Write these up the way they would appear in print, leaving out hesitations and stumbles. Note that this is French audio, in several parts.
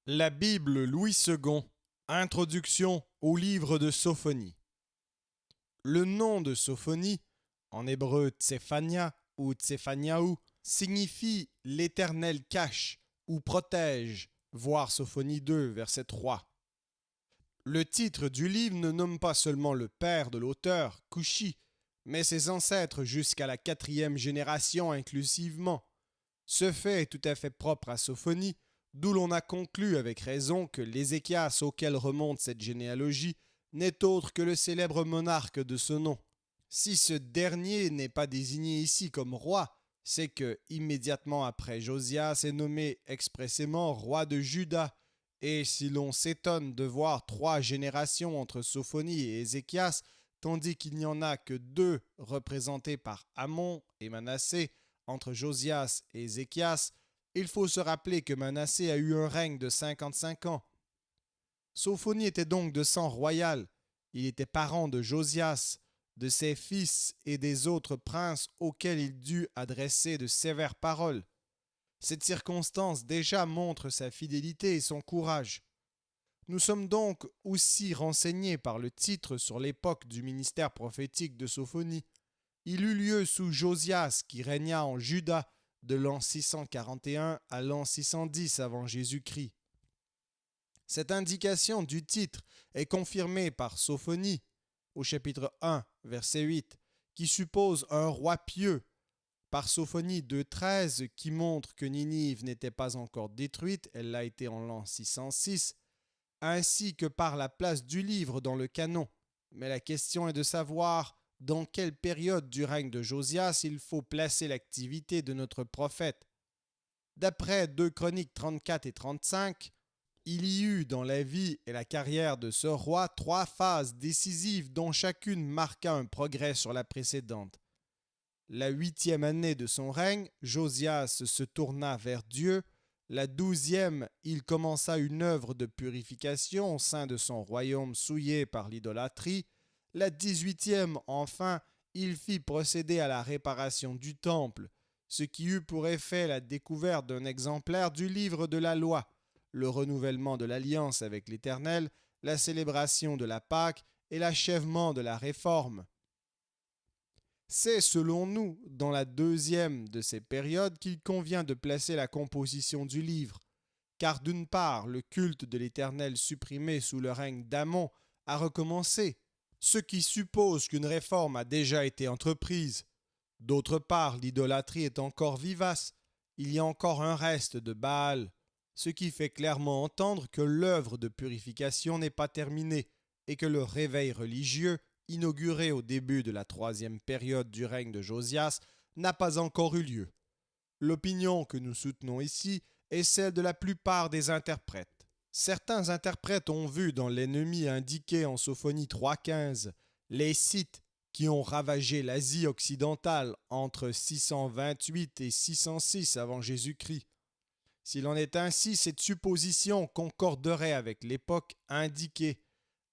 La Bible Louis II. Introduction au livre de Sophonie. Le nom de Sophonie, en hébreu Tsephania ou Tsephaniaou, signifie l'Éternel cache ou protège, voir Sophonie 2, verset 3. Le titre du livre ne nomme pas seulement le père de l'auteur, Cushi, mais ses ancêtres jusqu'à la 4e génération inclusivement. Ce fait est tout à fait propre à Sophonie, d'où l'on a conclu avec raison que l'Ézéchias auquel remonte cette généalogie n'est autre que le célèbre monarque de ce nom. Si ce dernier n'est pas désigné ici comme roi, c'est que, immédiatement après Josias est nommé expressément roi de Juda, et si l'on s'étonne de voir 3 générations entre Sophonie et Ézéchias, tandis qu'il n'y en a que 2 représentées par Amon et Manassé, entre Josias et Ézéchias, il faut se rappeler que Manassé a eu un règne de 55 ans. Sophonie était donc de sang royal. Il était parent de Josias, de ses fils et des autres princes auxquels il dut adresser de sévères paroles. Cette circonstance déjà montre sa fidélité et son courage. Nous sommes donc aussi renseignés par le titre sur l'époque du ministère prophétique de Sophonie. Il eut lieu sous Josias qui régna en Juda de l'an 641 à l'an 610 avant Jésus-Christ. Cette indication du titre est confirmée par Sophonie au chapitre 1, verset 8, qui suppose un roi pieux, par Sophonie 2.13 qui montre que Ninive n'était pas encore détruite, elle l'a été en l'an 606, ainsi que par la place du livre dans le canon. Mais la question est de savoir dans quelle période du règne de Josias il faut placer l'activité de notre prophète. D'après 2 Chroniques 34 et 35, il y eut dans la vie et la carrière de ce roi 3 phases décisives dont chacune marqua un progrès sur la précédente. La 8e année de son règne, Josias se tourna vers Dieu. La 12e, il commença une œuvre de purification au sein de son royaume souillé par l'idolâtrie. La 18e, enfin, il fit procéder à la réparation du temple, ce qui eut pour effet la découverte d'un exemplaire du livre de la loi, le renouvellement de l'alliance avec l'Éternel, la célébration de la Pâque et l'achèvement de la réforme. C'est, selon nous, dans la 2e de ces périodes qu'il convient de placer la composition du livre, car d'une part, le culte de l'Éternel supprimé sous le règne d'Amon a recommencé, ce qui suppose qu'une réforme a déjà été entreprise. D'autre part, l'idolâtrie est encore vivace, il y a encore un reste de Baal, ce qui fait clairement entendre que l'œuvre de purification n'est pas terminée et que le réveil religieux inauguré au début de la 3e période du règne de Josias, n'a pas encore eu lieu. L'opinion que nous soutenons ici est celle de la plupart des interprètes. Certains interprètes ont vu dans l'ennemi indiqué en Sophonie 3.15 les Scythes qui ont ravagé l'Asie occidentale entre 628 et 606 avant Jésus-Christ. S'il en est ainsi, cette supposition concorderait avec l'époque indiquée.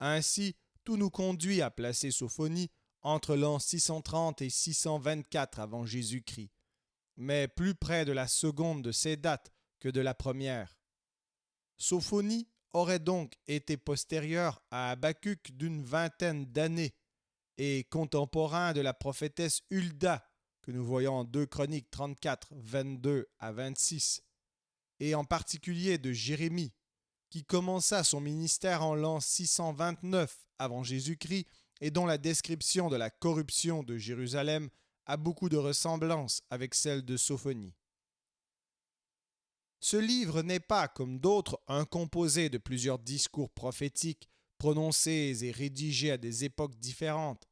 Ainsi, tout nous conduit à placer Sophonie entre l'an 630 et 624 avant Jésus-Christ, mais plus près de la seconde de ces dates que de la première. Sophonie aurait donc été postérieur à Habacuc d'une 20aine d'années et contemporain de la prophétesse Hulda, que nous voyons en 2 Chroniques 34, 22 à 26, et en particulier de Jérémie, qui commença son ministère en l'an 629 avant Jésus-Christ et dont la description de la corruption de Jérusalem a beaucoup de ressemblance avec celle de Sophonie. Ce livre n'est pas, comme d'autres, un composé de plusieurs discours prophétiques prononcés et rédigés à des époques différentes.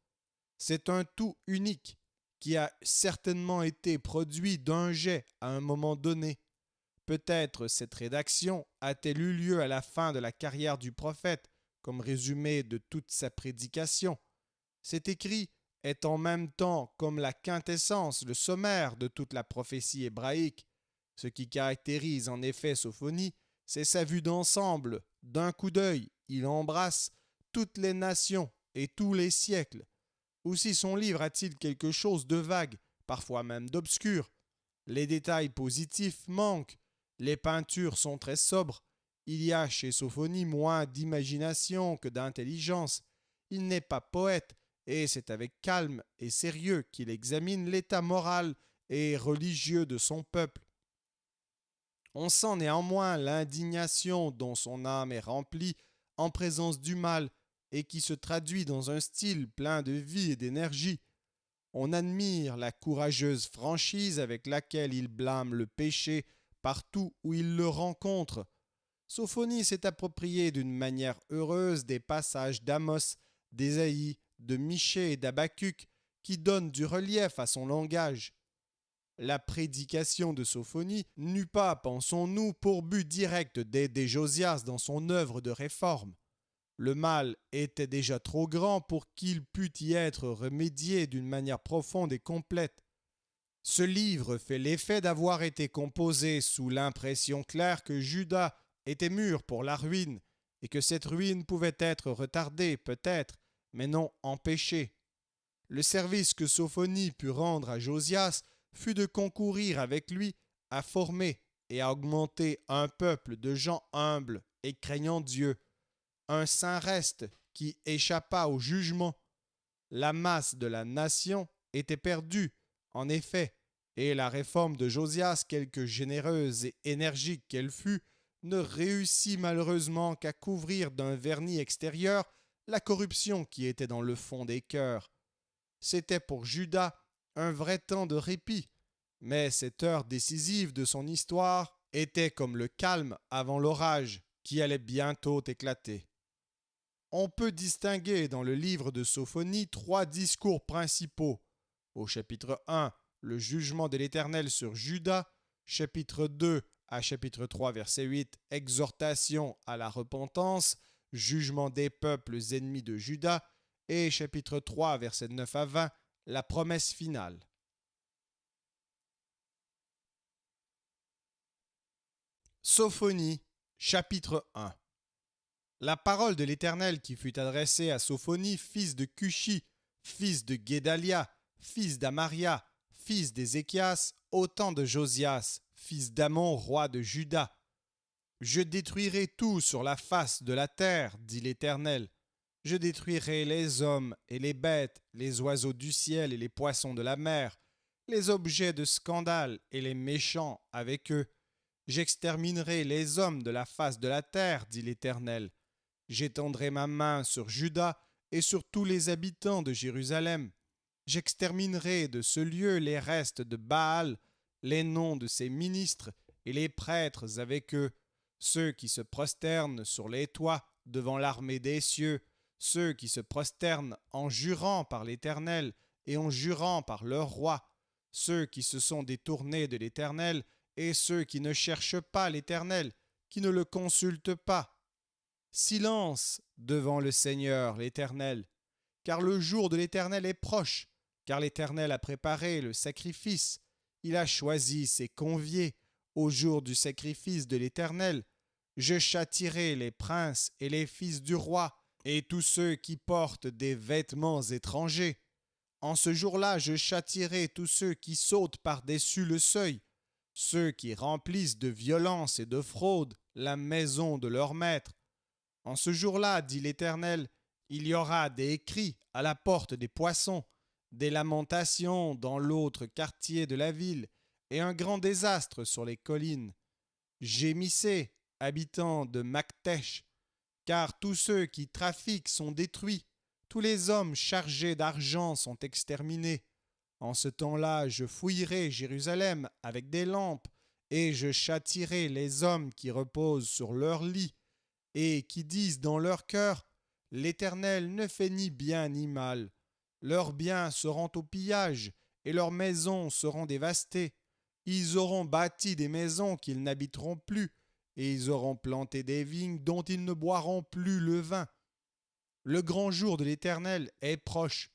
C'est un tout unique qui a certainement été produit d'un jet à un moment donné. Peut-être cette rédaction a-t-elle eu lieu à la fin de la carrière du prophète, comme résumé de toute sa prédication. Cet écrit est en même temps comme la quintessence, le sommaire de toute la prophétie hébraïque. Ce qui caractérise en effet Sophonie, c'est sa vue d'ensemble. D'un coup d'œil, il embrasse toutes les nations et tous les siècles. Aussi son livre a-t-il quelque chose de vague, parfois même d'obscur. Les détails positifs manquent. Les peintures sont très sobres Il y a chez Sophonie moins d'imagination que d'intelligence. Il n'est pas poète, et c'est avec calme et sérieux qu'il examine l'état moral et religieux de son peuple. On sent néanmoins l'indignation dont son âme est remplie en présence du mal et qui se traduit dans un style plein de vie et d'énergie. On admire la courageuse franchise avec laquelle il blâme le péché partout où il le rencontre. Sophonie s'est approprié d'une manière heureuse des passages d'Amos, d'Ésaïe, de Michée et d'Habacuc qui donnent du relief à son langage. La prédication de Sophonie n'eut pas, pensons-nous, pour but direct d'aider Josias dans son œuvre de réforme. Le mal était déjà trop grand pour qu'il pût y être remédié d'une manière profonde et complète. Ce livre fait l'effet d'avoir été composé sous l'impression claire que Juda était mûr pour la ruine et que cette ruine pouvait être retardée peut-être, mais non empêchée. Le service que Sophonie put rendre à Josias fut de concourir avec lui à former et à augmenter un peuple de gens humbles et craignant Dieu, un saint reste qui échappa au jugement. La masse de la nation était perdue, en effet, et la réforme de Josias, quelque généreuse et énergique qu'elle fût, ne réussit malheureusement qu'à couvrir d'un vernis extérieur la corruption qui était dans le fond des cœurs. C'était pour Juda un vrai temps de répit, mais cette heure décisive de son histoire était comme le calme avant l'orage qui allait bientôt éclater. On peut distinguer dans le livre de Sophonie 3 discours principaux. Au chapitre 1, le jugement de l'Éternel sur Juda, chapitre 2 à chapitre 3, verset 8, exhortation à la repentance, jugement des peuples ennemis de Juda, et chapitre 3, verset 9 à 20, la promesse finale. Sophonie, chapitre 1. La parole de l'Éternel qui fut adressée à Sophonie, fils de Cushi, fils de Guédalia, fils d'Amaria, fils d'Ézéchias, au temps de Josias, fils d'Amon, roi de Juda. Je détruirai tout sur la face de la terre, dit l'Éternel. Je détruirai les hommes et les bêtes, les oiseaux du ciel et les poissons de la mer, les objets de scandale et les méchants avec eux. J'exterminerai les hommes de la face de la terre, dit l'Éternel. J'étendrai ma main sur Juda et sur tous les habitants de Jérusalem. J'exterminerai de ce lieu les restes de Baal, les noms de ses ministres et les prêtres avec eux, ceux qui se prosternent sur les toits devant l'armée des cieux, ceux qui se prosternent en jurant par l'Éternel et en jurant par leur roi, ceux qui se sont détournés de l'Éternel et ceux qui ne cherchent pas l'Éternel, qui ne le consultent pas. Silence devant le Seigneur l'Éternel, car le jour de l'Éternel est proche, car l'Éternel a préparé le sacrifice, il a choisi ses conviés au jour du sacrifice de l'Éternel. Je châtierai les princes et les fils du roi, et tous ceux qui portent des vêtements étrangers. En ce jour-là, je châtierai tous ceux qui sautent par-dessus le seuil, ceux qui remplissent de violence et de fraude la maison de leur maître. En ce jour-là, dit l'Éternel, il y aura des cris à la porte des poissons, des lamentations dans l'autre quartier de la ville, et un grand désastre sur les collines. Gémissez, habitants de Maktesh, car tous ceux qui trafiquent sont détruits, tous les hommes chargés d'argent sont exterminés. En ce temps-là, je fouillerai Jérusalem avec des lampes, et je châtierai les hommes qui reposent sur leur lit, et qui disent dans leur cœur, l'Éternel ne fait ni bien ni mal. Leurs biens seront au pillage, et leurs maisons seront dévastées. Ils auront bâti des maisons qu'ils n'habiteront plus, et ils auront planté des vignes dont ils ne boiront plus le vin. Le grand jour de l'Éternel est proche.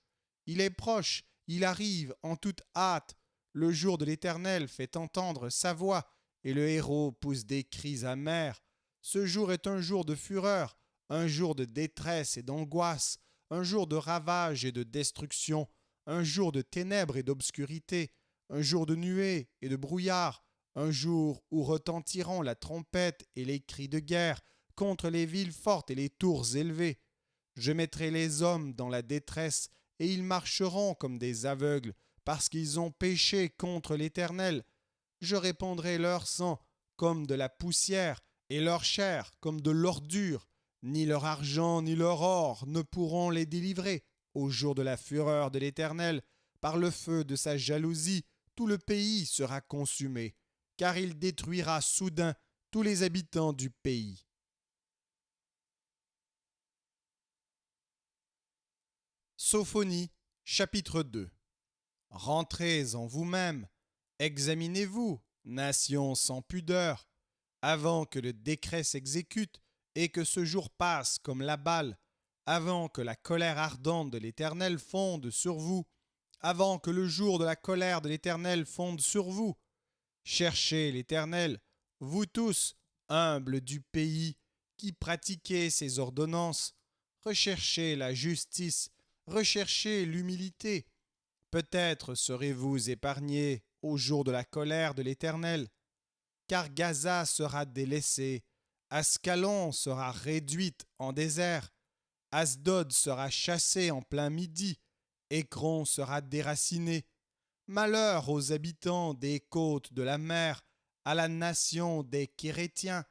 Il est proche, il arrive en toute hâte. Le jour de l'Éternel fait entendre sa voix, et le héros pousse des cris amers. Ce jour est un jour de fureur, un jour de détresse et d'angoisse, un jour de ravage et de destruction, un jour de ténèbres et d'obscurité, un jour de nuée et de brouillard, un jour où retentiront la trompette et les cris de guerre contre les villes fortes et les tours élevées. Je mettrai les hommes dans la détresse, et ils marcheront comme des aveugles, parce qu'ils ont péché contre l'Éternel. Je répandrai leur sang comme de la poussière, et leur chair comme de l'ordure. Ni leur argent ni leur or ne pourront les délivrer. Au jour de la fureur de l'Éternel, par le feu de sa jalousie, tout le pays sera consumé, car il détruira soudain tous les habitants du pays. Sophonie, chapitre 2. Rentrez en vous-même, examinez-vous, nations sans pudeur, avant que le décret s'exécute et que ce jour passe comme la balle, avant que la colère ardente de l'Éternel fonde sur vous, avant que le jour de la colère de l'Éternel fonde sur vous. Cherchez l'Éternel, vous tous, humbles du pays, qui pratiquez ses ordonnances. Recherchez la justice, recherchez l'humilité. Peut-être serez-vous épargnés au jour de la colère de l'Éternel. Car Gaza sera délaissée, Ascalon sera réduite en désert, Asdod sera chassé en plein midi, Écron sera déraciné. Malheur aux habitants des côtes de la mer, à la nation des Kérétiens.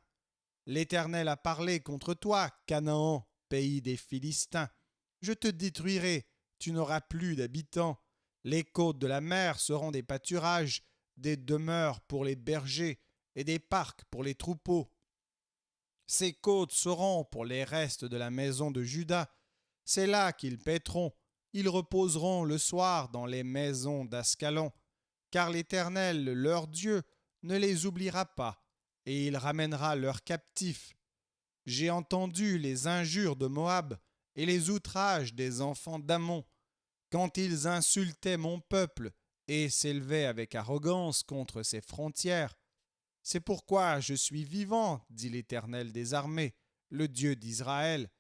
L'Éternel a parlé contre toi, Canaan, pays des Philistins. Je te détruirai, tu n'auras plus d'habitants. Les côtes de la mer seront des pâturages, des demeures pour les bergers et des parcs pour les troupeaux. Ces côtes seront pour les restes de la maison de Juda. C'est là qu'ils paîtront. Ils reposeront le soir dans les maisons d'Ascalon, car l'Éternel, leur Dieu, ne les oubliera pas, et il ramènera leurs captifs. J'ai entendu les injures de Moab et les outrages des enfants d'Ammon, quand ils insultaient mon peuple et s'élevaient avec arrogance contre ses frontières. C'est pourquoi je suis vivant, dit l'Éternel des armées, le Dieu d'Israël.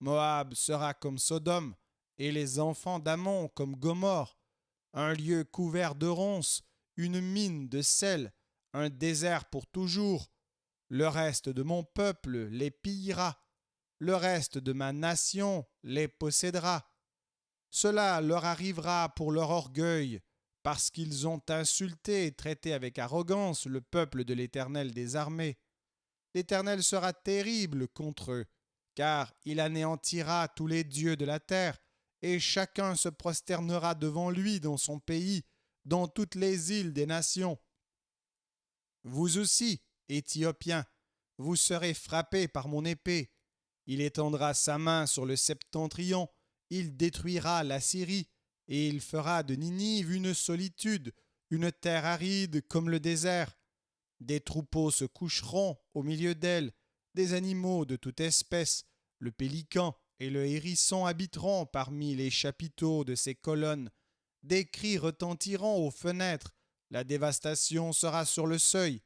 Moab sera comme Sodome, et les enfants d'Ammon comme Gomorrhe, un lieu couvert de ronces, une mine de sel, un désert pour toujours. Le reste de mon peuple les pillera, le reste de ma nation les possédera. Cela leur arrivera pour leur orgueil, parce qu'ils ont insulté et traité avec arrogance le peuple de l'Éternel des armées. L'Éternel sera terrible contre eux, car il anéantira tous les dieux de la terre, et chacun se prosternera devant lui dans son pays, dans toutes les îles des nations. Vous aussi, Éthiopiens, vous serez frappés par mon épée. Il étendra sa main sur le septentrion, il détruira la Syrie, et il fera de Ninive une solitude, une terre aride comme le désert. Des troupeaux se coucheront au milieu d'elle, des animaux de toute espèce, le pélican et le hérisson habiteront parmi les chapiteaux de ses colonnes. Des cris retentiront aux fenêtres, la dévastation sera sur le seuil,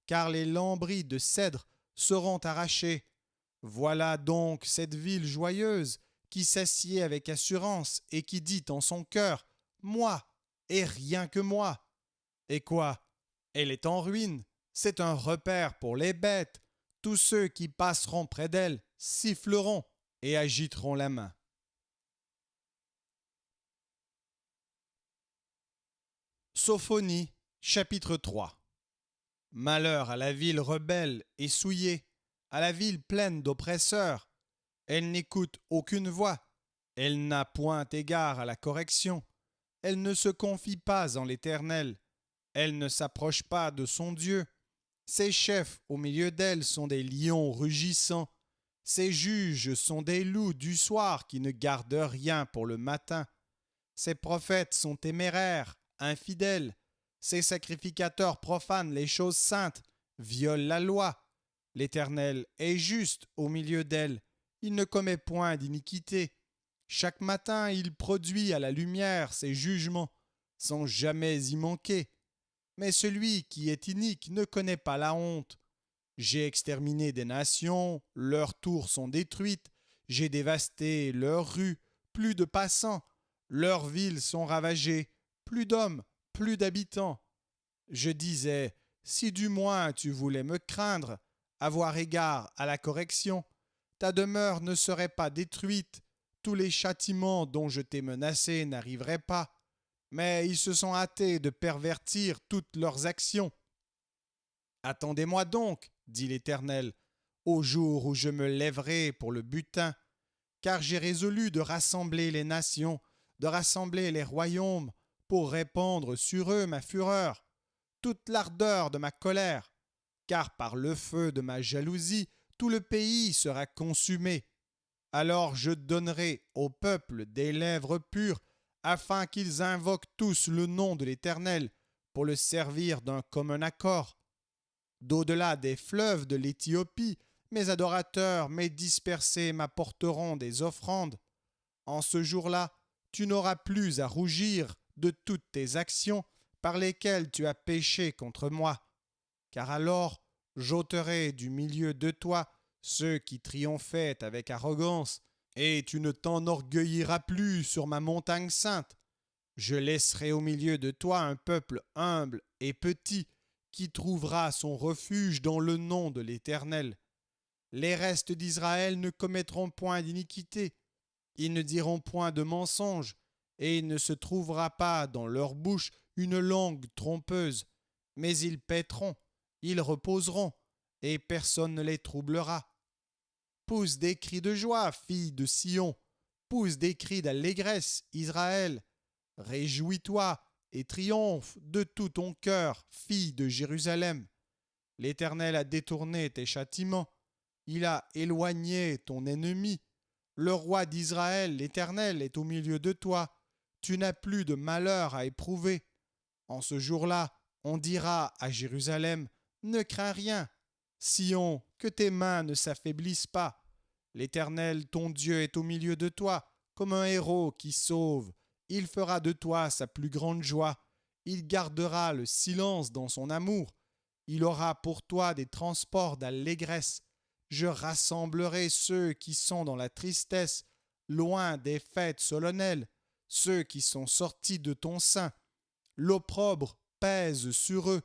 car les lambris de cèdre seront arrachés. Voilà donc cette ville joyeuse qui s'assied avec assurance et qui dit en son cœur « Moi, et rien que moi !» Et quoi? Elle est en ruine, c'est un repère pour les bêtes. Tous ceux qui passeront près d'elle siffleront et agiteront la main. Sophonie, chapitre 3. Malheur à la ville rebelle et souillée, à la ville pleine d'oppresseurs. Elle n'écoute aucune voix, elle n'a point égard à la correction, elle ne se confie pas en l'Éternel, elle ne s'approche pas de son Dieu. Ses chefs au milieu d'elle sont des lions rugissants, ses juges sont des loups du soir qui ne gardent rien pour le matin. Ses prophètes sont téméraires, infidèles, ses sacrificateurs profanent les choses saintes, violent la loi. L'Éternel est juste au milieu d'elle, il ne commet point d'iniquité. Chaque matin il produit à la lumière ses jugements, sans jamais y manquer. Mais celui qui est inique ne connaît pas la honte. J'ai exterminé des nations, leurs tours sont détruites, j'ai dévasté leurs rues, plus de passants, leurs villes sont ravagées, plus d'hommes, plus d'habitants. Je disais, si du moins tu voulais me craindre, avoir égard à la correction, ta demeure ne serait pas détruite, tous les châtiments dont je t'ai menacé n'arriveraient pas, mais ils se sont hâtés de pervertir toutes leurs actions. Attendez-moi donc, dit l'Éternel, au jour où je me lèverai pour le butin, car j'ai résolu de rassembler les nations, de rassembler les royaumes, pour répandre sur eux ma fureur, toute l'ardeur de ma colère, car par le feu de ma jalousie, tout le pays sera consumé. Alors je donnerai au peuple des lèvres pures, afin qu'ils invoquent tous le nom de l'Éternel, pour le servir d'un commun accord. D'au-delà des fleuves de l'Éthiopie, mes adorateurs, mes dispersés m'apporteront des offrandes. En ce jour-là, tu n'auras plus à rougir de toutes tes actions par lesquelles tu as péché contre moi. Car alors, j'ôterai du milieu de toi ceux qui triomphaient avec arrogance, et tu ne t'enorgueilliras plus sur ma montagne sainte. Je laisserai au milieu de toi un peuple humble et petit, qui trouvera son refuge dans le nom de l'Éternel. Les restes d'Israël ne commettront point d'iniquité, ils ne diront point de mensonge, et il ne se trouvera pas dans leur bouche une langue trompeuse, mais ils paîtront, ils reposeront, et personne ne les troublera. Pousse des cris de joie, fille de Sion, pousse des cris d'allégresse, Israël. Réjouis-toi et triomphe de tout ton cœur, fille de Jérusalem. L'Éternel a détourné tes châtiments, il a éloigné ton ennemi. Le roi d'Israël, l'Éternel, est au milieu de toi. Tu n'as plus de malheur à éprouver. En ce jour-là, on dira à Jérusalem, ne crains rien. Sion, que tes mains ne s'affaiblissent pas. L'Éternel, ton Dieu, est au milieu de toi, comme un héros qui sauve. Il fera de toi sa plus grande joie. Il gardera le silence dans son amour. Il aura pour toi des transports d'allégresse. Je rassemblerai ceux qui sont dans la tristesse, loin des fêtes solennelles, ceux qui sont sortis de ton sein. L'opprobre pèse sur eux.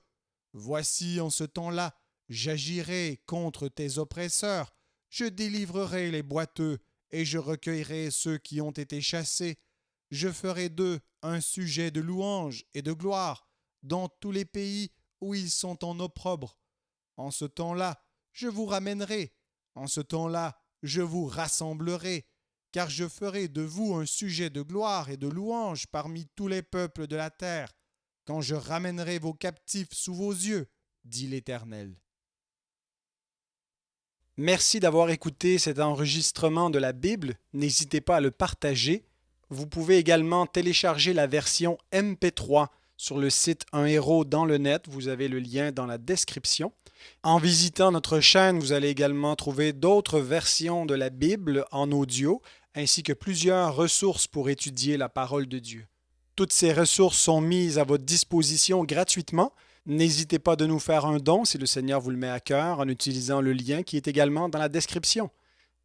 Voici en ce temps-là, j'agirai contre tes oppresseurs. Je délivrerai les boiteux et je recueillerai ceux qui ont été chassés. Je ferai d'eux un sujet de louange et de gloire dans tous les pays où ils sont en opprobre. En ce temps-là, je vous ramènerai. En ce temps-là, je vous rassemblerai, car je ferai de vous un sujet de gloire et de louange parmi tous les peuples de la terre, quand je ramènerai vos captifs sous vos yeux, dit l'Éternel. Merci d'avoir écouté cet enregistrement de la Bible. N'hésitez pas à le partager. Vous pouvez également télécharger la version MP3 sur le site Un Héros dans le net. Vous avez le lien dans la description. En visitant notre chaîne, vous allez également trouver d'autres versions de la Bible en audio, ainsi que plusieurs ressources pour étudier la parole de Dieu. Toutes ces ressources sont mises à votre disposition gratuitement. N'hésitez pas de nous faire un don si le Seigneur vous le met à cœur en utilisant le lien qui est également dans la description.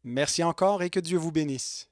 Merci encore et que Dieu vous bénisse.